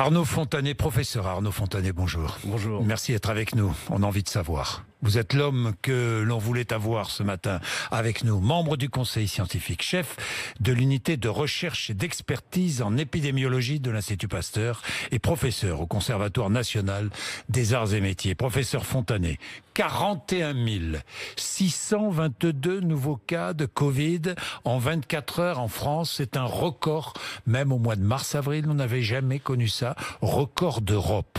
Arnaud Fontanet, professeur Arnaud Fontanet, bonjour. Bonjour. Merci d'être avec nous. On a envie de savoir. Vous êtes l'homme que l'on voulait avoir ce matin avec nous, membre du conseil scientifique, chef de l'unité de recherche et d'expertise en épidémiologie de l'Institut Pasteur et professeur au Conservatoire national des arts et métiers. Professeur Fontanet, 41 622 nouveaux cas de Covid en 24 heures en France. C'est un record. Même au mois de mars-avril, on n'avait jamais connu ça. Record d'Europe.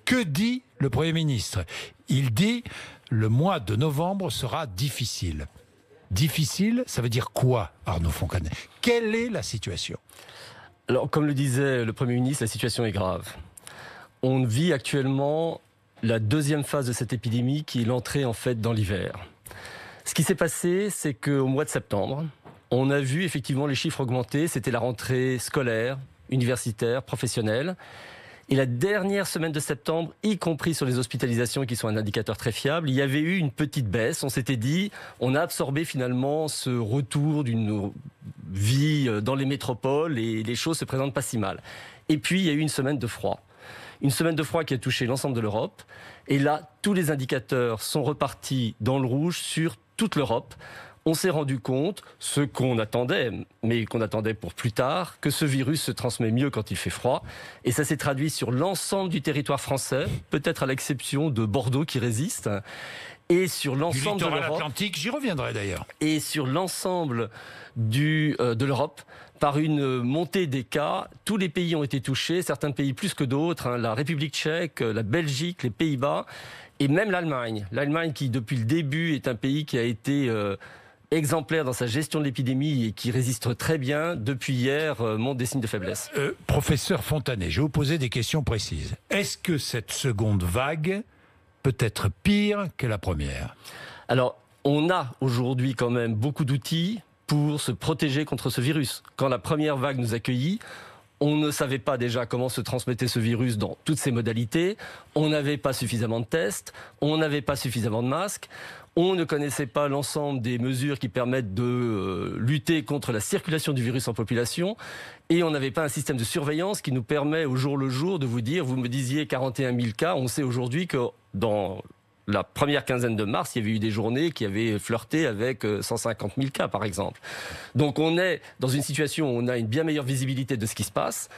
Que dit le Premier ministre? Il dit le mois de novembre sera difficile. Difficile, ça veut dire quoi, Arnaud Fontanet? Quelle est la situation? Alors, comme le disait le Premier ministre, la situation est grave. On vit actuellement la deuxième phase de cette épidémie qui est l'entrée en fait dans l'hiver. Ce qui s'est passé, c'est qu'au mois de septembre, on a vu effectivement les chiffres augmenter. C'était la rentrée scolaire, universitaire, professionnelle. Et la dernière semaine de septembre, y compris sur les hospitalisations qui sont un indicateur très fiable, il y avait eu une petite baisse. On s'était dit, on a absorbé finalement ce retour d'une vie dans les métropoles et les choses se présentent pas si mal. Et puis il y a eu une semaine de froid. Une semaine de froid qui a touché l'ensemble de l'Europe. Et là, tous les indicateurs sont repartis dans le rouge sur toute l'Europe. On s'est rendu compte, ce qu'on attendait, mais qu'on attendait pour plus tard, que ce virus se transmet mieux quand il fait froid. Et ça s'est traduit sur l'ensemble du territoire français, peut-être à l'exception de Bordeaux qui résiste, et sur l'ensemble de l'Europe. Atlantique, j'y reviendrai d'ailleurs. Et sur l'ensemble de l'Europe, par une montée des cas. Tous les pays ont été touchés, certains pays plus que d'autres, la République tchèque, la Belgique, les Pays-Bas, et même l'Allemagne. L'Allemagne qui, depuis le début, est un pays qui a été exemplaire dans sa gestion de l'épidémie et qui résiste très bien, depuis hier, montre des signes de faiblesse. Professeur Fontanet, je vais vous poser des questions précises. Est-ce que cette seconde vague peut être pire que la première? Alors, on a aujourd'hui quand même beaucoup d'outils pour se protéger contre ce virus. Quand la première vague nous accueillit, on ne savait pas déjà comment se transmettait ce virus dans toutes ses modalités, on n'avait pas suffisamment de tests, on n'avait pas suffisamment de masques, on ne connaissait pas l'ensemble des mesures qui permettent de lutter contre la circulation du virus en population, et on n'avait pas un système de surveillance qui nous permet au jour le jour de vous dire, vous me disiez 41 000 cas, on sait aujourd'hui que dans la première quinzaine de mars, il y avait eu des journées qui avaient flirté avec 150 000 cas, par exemple. Donc on est dans une situation où on a une bien meilleure visibilité de ce qui se passe.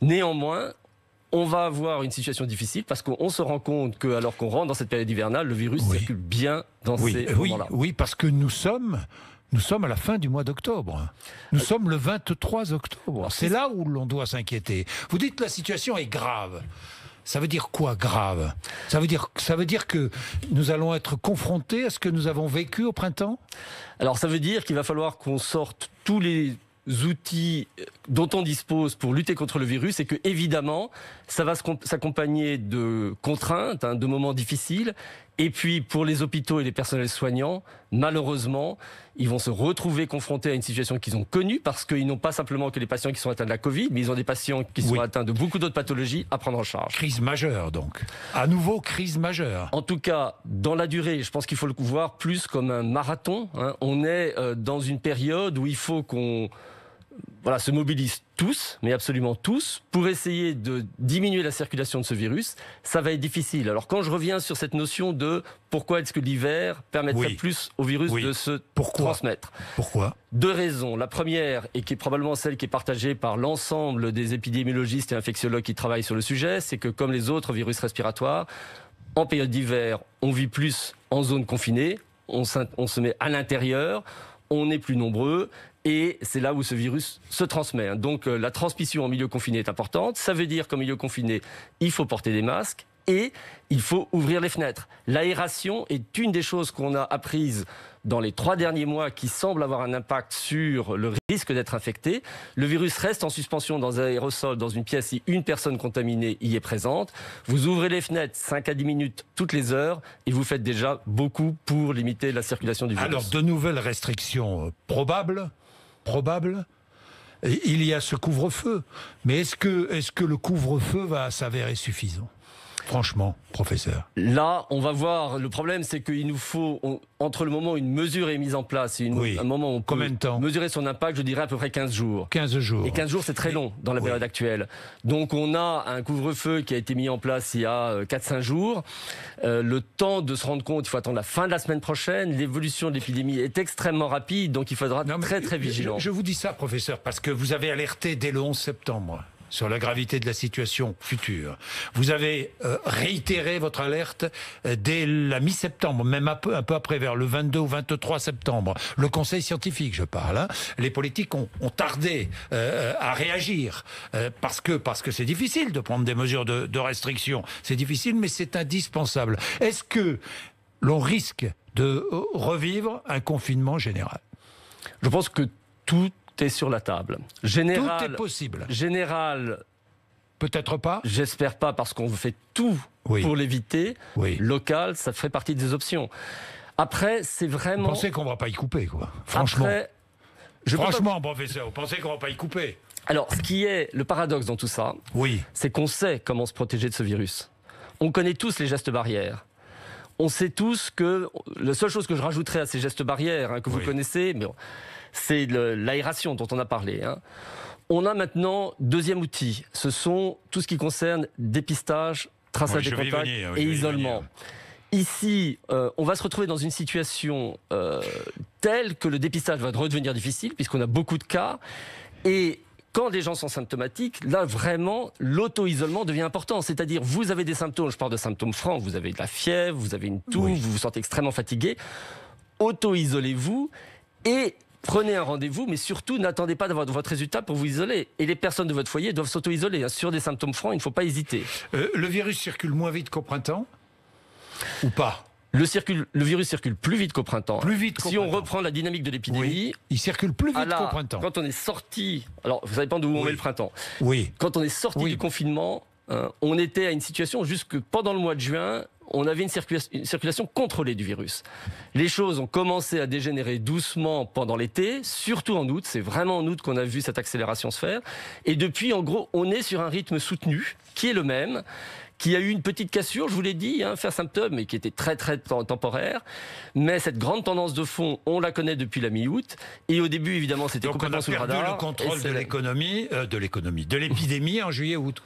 Néanmoins, on va avoir une situation difficile parce qu'on se rend compte que, alors qu'on rentre dans cette période hivernale, le virus circule bien dans ces moments-là. Oui, parce que nous sommes à la fin du mois d'octobre. Nous sommes le 23 octobre. C'est là où l'on doit s'inquiéter. Vous dites que la situation est grave. Ça veut dire quoi, grave? Ça veut dire que nous allons être confrontés à ce que nous avons vécu au printemps? Alors ça veut dire qu'il va falloir qu'on sorte tous les outils dont on dispose pour lutter contre le virus et que, évidemment, ça va s'accompagner de contraintes, de moments difficiles. Et puis, pour les hôpitaux et les personnels soignants, malheureusement, ils vont se retrouver confrontés à une situation qu'ils ont connue parce qu'ils n'ont pas simplement que les patients qui sont atteints de la Covid, mais ils ont des patients qui sont atteints de beaucoup d'autres pathologies à prendre en charge. Crise majeure, donc. À nouveau, crise majeure. En tout cas, dans la durée, je pense qu'il faut le voir plus comme un marathon. On est dans une période où il faut qu'on se mobilise tous, mais absolument tous, pour essayer de diminuer la circulation de ce virus. Ça va être difficile. Alors quand je reviens sur cette notion de pourquoi est-ce que l'hiver permettrait plus au virus de se transmettre. Pourquoi? Deux raisons. La première, et qui est probablement celle qui est partagée par l'ensemble des épidémiologistes et infectiologues qui travaillent sur le sujet, c'est que comme les autres virus respiratoires, en période d'hiver, on vit plus en zone confinée, on se met à l'intérieur, on est plus nombreux, et c'est là où ce virus se transmet. Donc la transmission en milieu confiné est importante. Ça veut dire qu'en milieu confiné, il faut porter des masques et il faut ouvrir les fenêtres. L'aération est une des choses qu'on a apprises dans les 3 derniers mois qui semble avoir un impact sur le risque d'être infecté. Le virus reste en suspension dans un aérosol, dans une pièce, si une personne contaminée y est présente. Vous ouvrez les fenêtres 5 à 10 minutes toutes les heures et vous faites déjà beaucoup pour limiter la circulation du virus. Alors, de nouvelles restrictions probables. Il y a ce couvre-feu. Mais est-ce que le couvre-feu va s'avérer suffisant? Franchement, professeur. Là, on va voir. Le problème, c'est qu'il nous faut, entre le moment où une mesure est mise en place et un moment où on peut mesurer son impact, je dirais à peu près 15 jours. 15 jours. Et 15 jours, c'est très long dans la période actuelle. Donc, on a un couvre-feu qui a été mis en place il y a 4-5 jours. Le temps de se rendre compte, il faut attendre la fin de la semaine prochaine. L'évolution de l'épidémie est extrêmement rapide, donc il faudra être très vigilant. Je vous dis ça, professeur, parce que vous avez alerté dès le 11 septembre. Sur la gravité de la situation future. Vous avez réitéré votre alerte dès la mi-septembre, même un peu après, vers le 22 ou 23 septembre. Le conseil scientifique, je parle. Hein. Les politiques ont tardé à réagir parce que c'est difficile de prendre des mesures de restriction. C'est difficile, mais c'est indispensable. Est-ce que l'on risque de revivre un confinement général? Je pense que tout est sur la table. Général, tout est possible. Général, peut-être pas. J'espère pas, parce qu'on fait tout pour l'éviter. Local, ça fait partie des options. Après, c'est vraiment... Vous pensez qu'on va pas y couper, quoi? Franchement. Après, professeur, vous pensez qu'on va pas y couper? Alors, ce qui est le paradoxe dans tout ça, c'est qu'on sait comment se protéger de ce virus. On connaît tous les gestes barrières. On sait tous que... La seule chose que je rajouterais à ces gestes barrières, que vous connaissez... Mais bon, c'est l'aération dont on a parlé. On a maintenant deuxième outil. Ce sont tout ce qui concerne dépistage, traçage des contacts et isolement. Ici, on va se retrouver dans une situation telle que le dépistage va redevenir difficile puisqu'on a beaucoup de cas. Et quand les gens sont symptomatiques, là vraiment, l'auto-isolement devient important. C'est-à-dire, vous avez des symptômes, je parle de symptômes francs, vous avez de la fièvre, vous avez une toux, vous vous sentez extrêmement fatigué. Auto-isolez-vous et prenez un rendez-vous, mais surtout, n'attendez pas d'avoir votre résultat pour vous isoler. Et les personnes de votre foyer doivent s'auto-isoler. Sur des symptômes francs, il ne faut pas hésiter. Le virus circule moins vite qu'au printemps? Ou pas? Le virus circule plus vite qu'au printemps. Si on reprend la dynamique de l'épidémie... il circule plus vite qu'au printemps. Quand on est sorti... Alors, ça dépend d'où on met le printemps. Quand on est sorti du confinement, on était à une situation jusque pendant le mois de juin... On avait une circulation contrôlée du virus. Les choses ont commencé à dégénérer doucement pendant l'été, surtout en août. C'est vraiment en août qu'on a vu cette accélération se faire. Et depuis, en gros, on est sur un rythme soutenu, qui est le même, qui a eu une petite cassure, je vous l'ai dit, faire symptôme, mais qui était très temporaire. Mais cette grande tendance de fond, on la connaît depuis la mi-août. Et au début, évidemment, c'était complètement sous le radar. Donc on a perdu le contrôle de l'épidémie en juillet-août.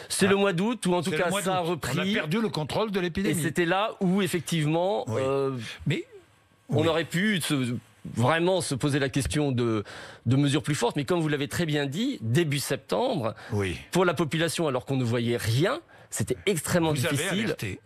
C'est le mois d'août, où en tout cas ça a repris. On a perdu le contrôle de l'épidémie. Et c'était là où, effectivement, on aurait pu vraiment se poser la question de mesures plus fortes. Mais comme vous l'avez très bien dit, début septembre, pour la population, alors qu'on ne voyait rien, c'était extrêmement difficile d'accepter.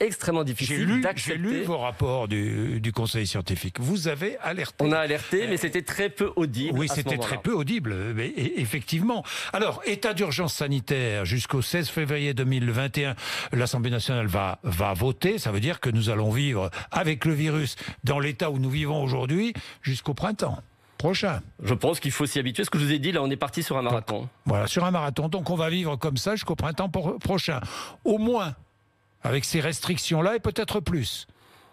J'ai lu vos rapports du conseil scientifique. Vous avez alerté. On a alerté, mais c'était très peu audible. Oui, c'était très peu audible, mais effectivement. Alors, état d'urgence sanitaire jusqu'au 16 février 2021, l'Assemblée nationale va voter. Ça veut dire que nous allons vivre avec le virus dans l'état où nous vivons aujourd'hui jusqu'au printemps prochain. Je pense qu'il faut s'y habituer. Ce que je vous ai dit, là, on est parti sur un marathon. Voilà, sur un marathon. Donc on va vivre comme ça jusqu'au printemps prochain. Au moins, avec ces restrictions-là et peut-être plus.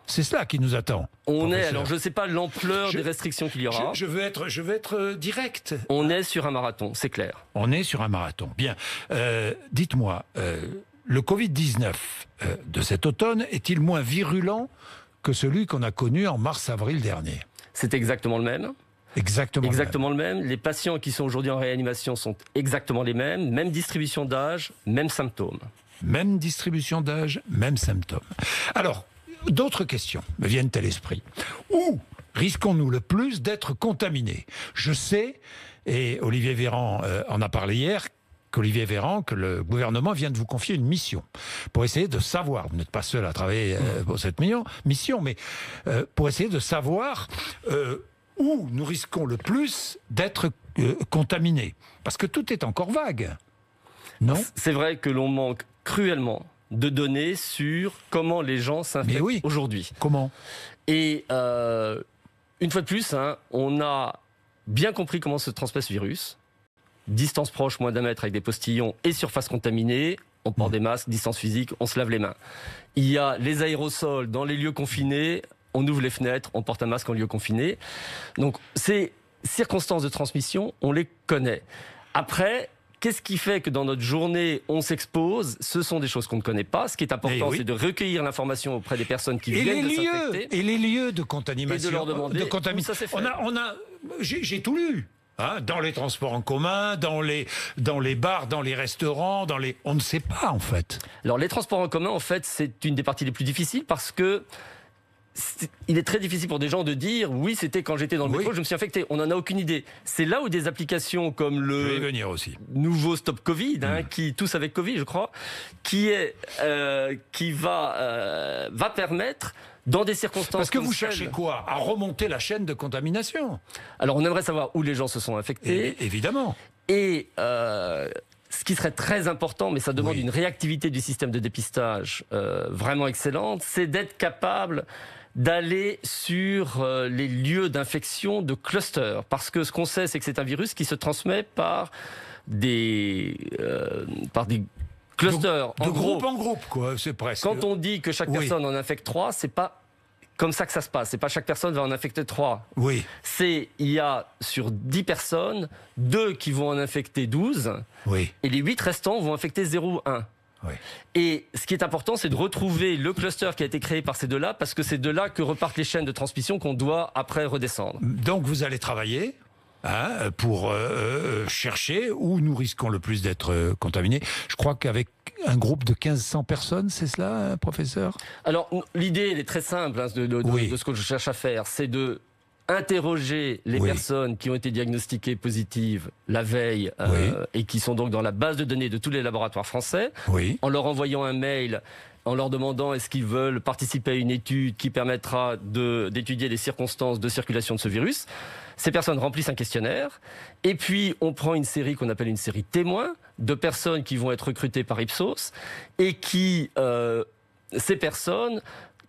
C'est cela qui nous attend. Alors je ne sais pas l'ampleur des restrictions qu'il y aura. Je veux être direct. On est sur un marathon, c'est clair. On est sur un marathon. Bien. Dites-moi, le Covid-19 de cet automne est-il moins virulent que celui qu'on a connu en mars-avril dernier? C'est exactement le même. Exactement le même. Les patients qui sont aujourd'hui en réanimation sont exactement les mêmes. Même distribution d'âge, mêmes symptômes. Même distribution d'âge, mêmes symptômes. Alors, d'autres questions me viennent à l'esprit. Où risquons-nous le plus d'être contaminés? Je sais, et Olivier Véran en a parlé hier, que le gouvernement vient de vous confier une mission pour essayer de savoir, vous n'êtes pas seul à travailler pour cette mission, mais pour essayer de savoir où nous risquons le plus d'être contaminés. Parce que tout est encore vague. Non ? C'est vrai que l'on manque cruellement de données sur comment les gens s'infectent aujourd'hui. Comment ? Et une fois de plus, on a bien compris comment se transmet ce virus. Distance proche, moins d'1 mètre avec des postillons et surface contaminée. On porte des masques, distance physique, on se lave les mains. Il y a les aérosols dans les lieux confinés. On ouvre les fenêtres, on porte un masque en lieu confiné. Donc, ces circonstances de transmission, on les connaît. Après, qu'est-ce qui fait que dans notre journée, on s'expose? Ce sont des choses qu'on ne connaît pas. Ce qui est important, c'est de recueillir l'information auprès des personnes qui viennent de s'infecter. Et les lieux de contamination. Et de leur demander où ça s'est fait. J'ai tout lu. Hein, dans les transports en commun, dans les bars, dans les restaurants, on ne sait pas en fait. Alors les transports en commun, en fait, c'est une des parties les plus difficiles parce que il est très difficile pour des gens de dire oui, c'était quand j'étais dans le métro, je me suis infecté. On n'en a aucune idée. C'est là où des applications comme le nouveau Stop Covid, qui tous avec Covid, je crois, qui va permettre dans des circonstances. Parce que vous cherchez quoi? À remonter la chaîne de contamination. Alors on aimerait savoir où les gens se sont infectés. Évidemment. Et ce qui serait très important, mais ça demande une réactivité du système de dépistage vraiment excellente, c'est d'être capable d'aller sur les lieux d'infection de clusters. Parce que ce qu'on sait, c'est que c'est un virus qui se transmet par des clusters. De groupe en groupe, quoi, c'est presque. Quand on dit que chaque personne en infecte 3, c'est pas comme ça que ça se passe. C'est pas chaque personne va en infecter 3. Oui. Il y a sur 10 personnes, 2 qui vont en infecter 12. Oui. Et les 8 restants vont infecter 0 ou 1. Oui. Et ce qui est important, c'est de retrouver le cluster qui a été créé par ces deux-là, parce que c'est de là que repartent les chaînes de transmission qu'on doit après redescendre. Donc vous allez travailler pour chercher où nous risquons le plus d'être contaminés. Je crois qu'avec un groupe de 1500 personnes, c'est cela, professeur? Alors l'idée, elle est très simple de ce que je cherche à faire, c'est de interroger les personnes qui ont été diagnostiquées positives la veille et qui sont donc dans la base de données de tous les laboratoires français, en leur envoyant un mail, en leur demandant est-ce qu'ils veulent participer à une étude qui permettra d'étudier les circonstances de circulation de ce virus. Ces personnes remplissent un questionnaire et puis on prend une série qu'on appelle une série témoin de personnes qui vont être recrutées par Ipsos et qui, ces personnes,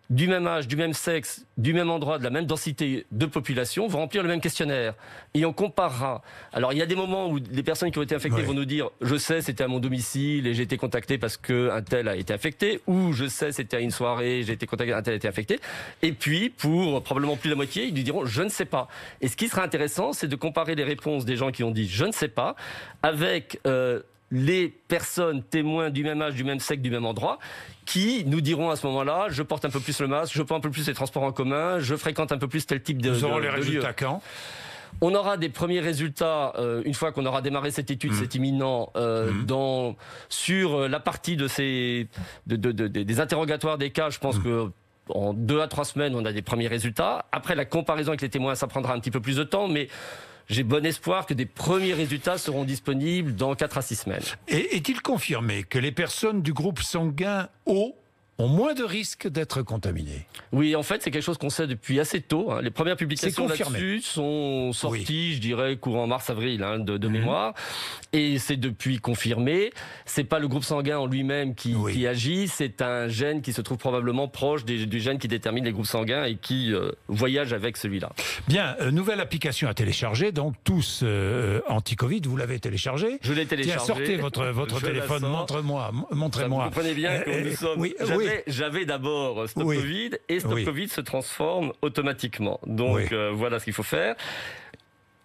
du même âge, du même sexe, du même endroit, de la même densité de population, vont remplir le même questionnaire. Et on comparera. Alors, il y a des moments où les personnes qui ont été infectées vont nous dire « Je sais, c'était à mon domicile et j'ai été contacté parce qu'un tel a été infecté » ou « Je sais, c'était à une soirée, j'ai été contacté, un tel a été infecté ». Et puis, pour probablement plus de la moitié, ils nous diront « Je ne sais pas ». Et ce qui sera intéressant, c'est de comparer les réponses des gens qui ont dit « Je ne sais pas » avec les personnes témoins du même âge, du même sexe, du même endroit, qui nous diront à ce moment-là, je porte un peu plus le masque, je prends un peu plus les transports en commun, je fréquente un peu la type de lieu. Nous aurons les résultats quand ? On aura des premiers résultats une fois qu'on aura démarré cette étude, c'est imminent, sur la partie des interrogatoires des cas. Je pense que en 2 à 3 semaines, on a des premiers résultats. Après, la comparaison avec les témoins, ça prendra un petit peu plus de temps, mais j'ai bon espoir que des premiers résultats seront disponibles dans 4 à 6 semaines. Et est-il confirmé que les personnes du groupe sanguin O ont moins de risques d'être contaminées? Oui, en fait, c'est quelque chose qu'on sait depuis assez tôt. Les premières publications là-dessus sont sorties, je dirais, courant mars-avril de mémoire. Et c'est depuis confirmé. C'est pas le groupe sanguin en lui-même qui agit, c'est un gène qui se trouve probablement proche du gène qui détermine les groupes sanguins et qui voyage avec celui-là. Bien, nouvelle application à télécharger, donc tous anti-Covid, vous l'avez téléchargé? Je l'ai téléchargé. Tiens, sortez votre téléphone, montrez-moi. Vous comprenez bien que nous sommes... J'avais d'abord Stop Covid et Stop Covid se transforme automatiquement. Donc voilà ce qu'il faut faire.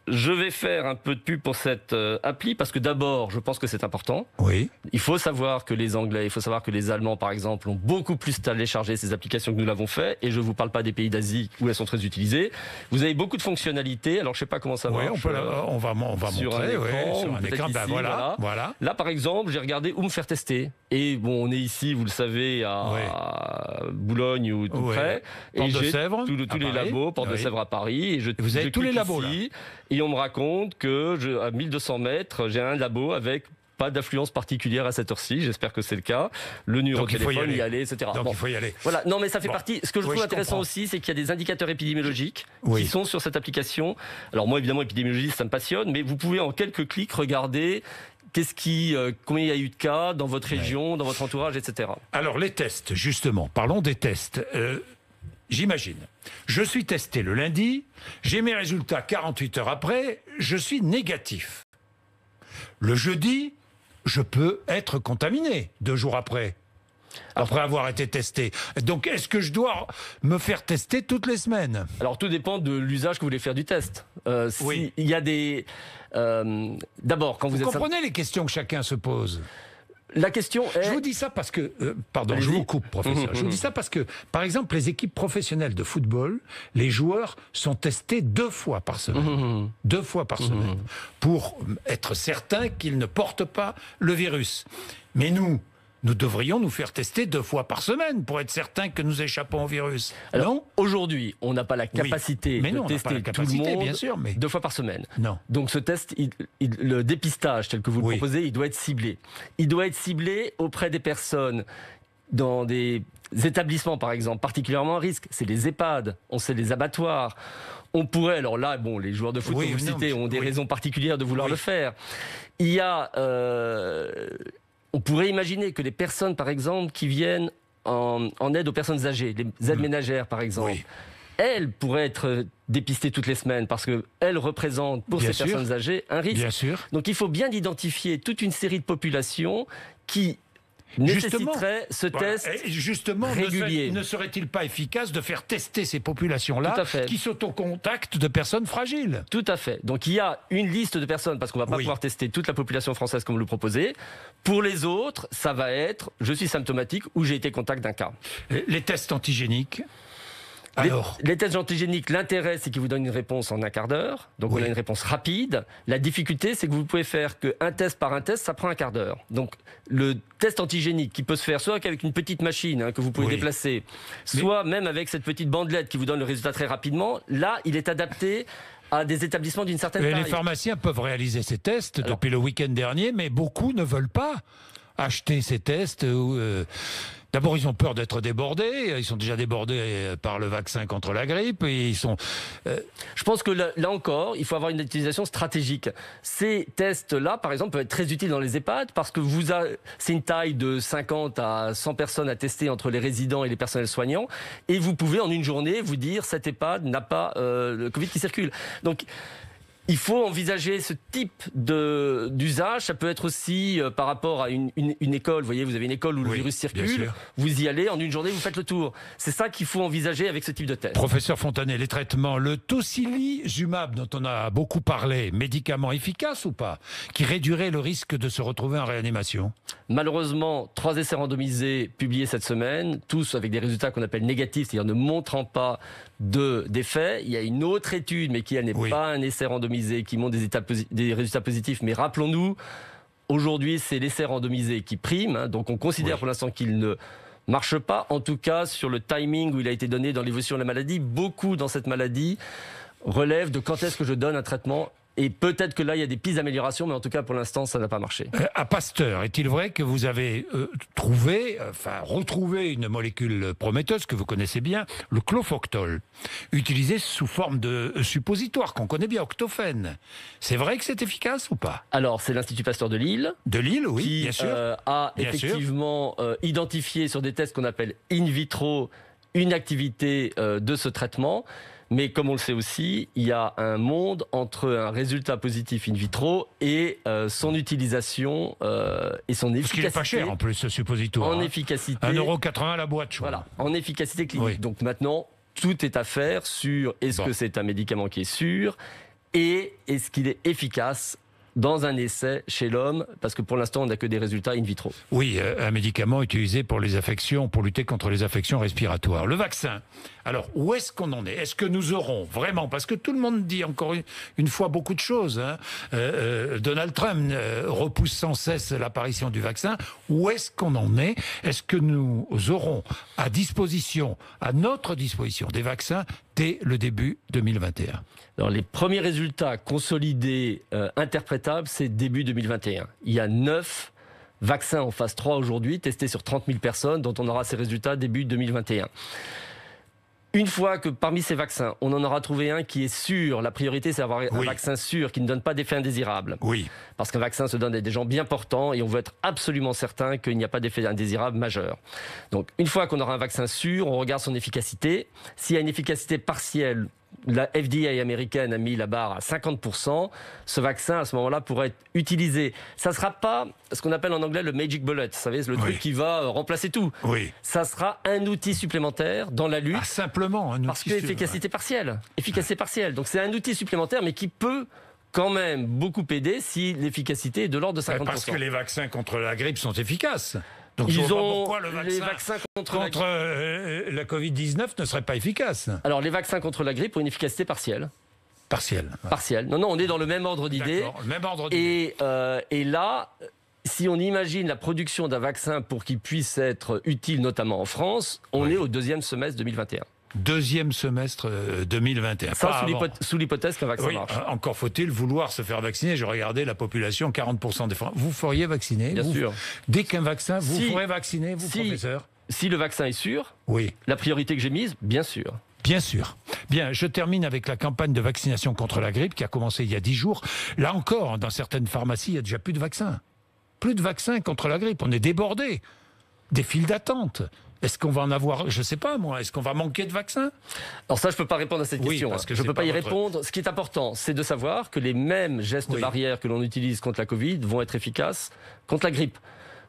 Je vais faire un peu de pub pour cette appli parce que d'abord, je pense que c'est important. Oui. Il faut savoir que les Anglais, il faut savoir que les Allemands, par exemple, ont beaucoup plus téléchargé ces applications que nous l'avons fait. Et je vous parle pas des pays d'Asie où elles sont très utilisées. Vous avez beaucoup de fonctionnalités. Alors, je sais pas comment ça marche. On va sur montrer un écran. Ben voilà. Là, par exemple, j'ai regardé où me faire tester. Et bon, on est ici, vous le savez, à Boulogne ou tout près. Porte de Sèvres, tous les labos, Porte de Sèvres à Paris. Et vous avez tous les labos là. Et on me raconte que à 1200 mètres, j'ai un labo avec pas d'affluence particulière à cette heure-ci. J'espère que c'est le cas. Le numéro de téléphone, y aller, etc. Donc il faut y aller. Voilà. Non, mais ça fait partie. Ce que je trouve intéressant aussi, c'est qu'il y a des indicateurs épidémiologiques qui sont sur cette application. Alors moi, évidemment, épidémiologie, ça me passionne, mais vous pouvez en quelques clics regarder combien il y a eu de cas dans votre région, dans votre entourage, etc. Alors les tests, justement. Parlons des tests. J'imagine. Je suis testé le lundi, j'ai mes résultats 48 heures après, je suis négatif. Le jeudi, je peux être contaminé 2 jours après. après avoir été testé. Donc, est-ce que je dois me faire tester toutes les semaines? Alors, tout dépend de l'usage que vous voulez faire du test. Oui. Il y a des... D'abord, quand vous êtes... comprenez les questions que chacun se pose? La question est... Je vous dis ça parce que... pardon, je vous coupe, professeur. Je vous dis ça parce que, par exemple, les équipes professionnelles de football, les joueurs sont testés 2 fois par semaine. 2 fois par semaine. Pour être certains qu'ils ne portent pas le virus. Mais nous devrions nous faire tester 2 fois par semaine pour être certains que nous échappons au virus. Alors, non? Aujourd'hui, on n'a pas la capacité mais non, de tester tout le monde bien sûr, mais... 2 fois par semaine. Non. Donc ce test, le dépistage tel que vous le proposez, il doit être ciblé. Il doit être ciblé auprès des personnes dans des établissements, par exemple, particulièrement à risque. C'est les EHPAD, on sait les abattoirs. On pourrait, alors là, bon, les joueurs de foot que vous citez ont des raisons particulières de vouloir le faire. Il y a... on pourrait imaginer que les personnes, par exemple, qui viennent en aide aux personnes âgées, les aides ménagères, par exemple, elles pourraient être dépistées toutes les semaines parce qu'elles représentent pour ces personnes âgées un risque. Bien sûr. Donc il faut bien identifier toute une série de populations qui nécessiterait ce test régulier. Ne serait-il pas efficace de faire tester ces populations-là qui sont au contact de personnes fragiles? Tout à fait. Donc il y a une liste de personnes, parce qu'on ne va pas pouvoir tester toute la population française comme vous le proposez. Pour les autres, ça va être « je suis symptomatique » ou « j'ai été contact d'un cas ». Les tests antigéniques? Les tests antigéniques, l'intérêt, c'est qu'ils vous donnent une réponse en un quart d'heure. Donc, on a une réponse rapide. La difficulté, c'est que vous pouvez faire qu'un test par un test, ça prend un quart d'heure. Donc, le test antigénique qui peut se faire soit avec une petite machine que vous pouvez déplacer, soit même avec cette petite bandelette qui vous donne le résultat très rapidement, là, il est adapté à des établissements d'une certaine taille. Les pharmaciens peuvent réaliser ces tests depuis le week-end dernier, mais beaucoup ne veulent pas acheter ces tests. D'abord, ils ont peur d'être débordés. Ils sont déjà débordés par le vaccin contre la grippe. Et ils sont. Je pense que là encore, il faut avoir une utilisation stratégique. Ces tests-là, par exemple, peuvent être très utiles dans les EHPAD parce que c'est une taille de 50 à 100 personnes à tester entre les résidents et les personnels soignants. Et vous pouvez, en une journée, vous dire cet EHPAD n'a pas le Covid qui circule. Donc, il faut envisager ce type d'usage. Ça peut être aussi par rapport à une école. Vous voyez, vous avez une école où le virus circule. Vous y allez, en une journée, vous faites le tour. C'est ça qu'il faut envisager avec ce type de test. Professeur Fontanet, les traitements, le tocilizumab dont on a beaucoup parlé, médicament efficace ou pas, qui réduirait le risque de se retrouver en réanimation? Malheureusement, 3 essais randomisés publiés cette semaine, tous avec des résultats qu'on appelle négatifs, c'est-à-dire ne montrant pas d'effet. Il y a une autre étude, mais qui n'est pas un essai randomisé, qui montre des résultats positifs. Mais rappelons-nous, aujourd'hui, c'est l'essai randomisé qui prime. Donc on considère pour l'instant qu'il ne marche pas. En tout cas, sur le timing où il a été donné dans l'évolution de la maladie, beaucoup dans cette maladie relèvent de quand est-ce que je donne un traitement. Et peut-être que là, il y a des pistes d'amélioration, mais en tout cas, pour l'instant, ça n'a pas marché. À Pasteur, est-il vrai que vous avez retrouvé une molécule prometteuse que vous connaissez bien, le clofoctol, utilisé sous forme de suppositoire, qu'on connaît bien, octofène. C'est vrai que c'est efficace ou pas? Alors, c'est l'Institut Pasteur de Lille. De Lille, oui, qui bien sûr. A effectivement identifié sur des tests qu'on appelle in vitro une activité de ce traitement. Mais comme on le sait aussi, il y a un monde entre un résultat positif in vitro et son utilisation et son efficacité. Parce qu'il n'est pas cher en plus, ce suppositoire. En efficacité. 1,80 € la boîte, je crois. Voilà, en efficacité clinique. Donc maintenant, tout est à faire sur est-ce que c'est un médicament qui est sûr et est-ce qu'il est efficace dans un essai chez l'homme, parce que pour l'instant, on n'a que des résultats in vitro. Oui, un médicament utilisé pour les affections, pour lutter contre les affections respiratoires. Le vaccin, alors, où est-ce qu'on en est? Est-ce que nous aurons vraiment, parce que tout le monde dit encore une fois beaucoup de choses, Donald Trump repousse sans cesse l'apparition du vaccin, où est-ce qu'on en est? Est-ce que nous aurons à notre disposition, des vaccins dès le début 2021? Alors, les premiers résultats consolidés, interprétables, c'est début 2021. Il y a 9 vaccins en phase 3 aujourd'hui, testés sur 30 000 personnes, dont on aura ces résultats début 2021. Une fois que parmi ces vaccins, on en aura trouvé un qui est sûr, la priorité c'est d'avoir un vaccin sûr qui ne donne pas d'effet indésirable. Oui. Parce qu'un vaccin se donne à des gens bien portants et on veut être absolument certain qu'il n'y a pas d'effet indésirable majeur. Donc une fois qu'on aura un vaccin sûr, on regarde son efficacité. S'il y a une efficacité partielle, la FDA américaine a mis la barre à 50%, ce vaccin, à ce moment-là, pourrait être utilisé. Ça ne sera pas ce qu'on appelle en anglais le magic bullet, vous savez, le truc qui va remplacer tout. Oui. Ça sera un outil supplémentaire dans la lutte. Simplement un outil. Parce que efficacité partielle. Efficacité partielle. Donc c'est un outil supplémentaire, mais qui peut quand même beaucoup aider si l'efficacité est de l'ordre de 50%. Parce que les vaccins contre la grippe sont efficaces. Donc ils je vois ont pas pourquoi le vaccin contre la Covid-19 ne serait pas efficace. Alors les vaccins contre la grippe ont une efficacité partielle. Partielle. Partielle. Non, on est dans le même ordre d'idée. Même ordre d'idée. Et là, si on imagine la production d'un vaccin pour qu'il puisse être utile, notamment en France, on est au deuxième semestre 2021. Deuxième semestre 2021. Ça, sous l'hypothèse qu'un vaccin marche. Encore faut-il vouloir se faire vacciner. Je regardais la population, 40% des Français. Vous feriez vacciner? Bien sûr. Dès qu'un vaccin, vous ferez vacciner, vous, professeur? Si le vaccin est sûr, oui. La priorité que j'ai mise, bien sûr. Bien sûr. Bien, je termine avec la campagne de vaccination contre la grippe qui a commencé il y a 10 jours. Là encore, dans certaines pharmacies, il n'y a déjà plus de vaccins. Plus de vaccins contre la grippe. On est débordés. Des files d'attente. Est-ce qu'on va en avoir, je ne sais pas moi, est-ce qu'on va manquer de vaccins? Alors ça, je ne peux pas répondre à cette question. Parce que je ne peux pas y répondre. Ce qui est important, c'est de savoir que les mêmes gestes barrières que l'on utilise contre la Covid vont être efficaces contre la grippe.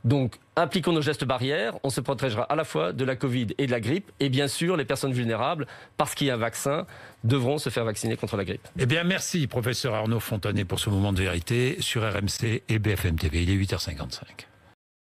Donc, appliquons nos gestes barrières, on se protégera à la fois de la Covid et de la grippe. Et bien sûr, les personnes vulnérables, parce qu'il y a un vaccin, devront se faire vacciner contre la grippe. Eh bien, merci, professeur Arnaud Fontanet, pour ce moment de vérité sur RMC et BFM TV. Il est 8h55.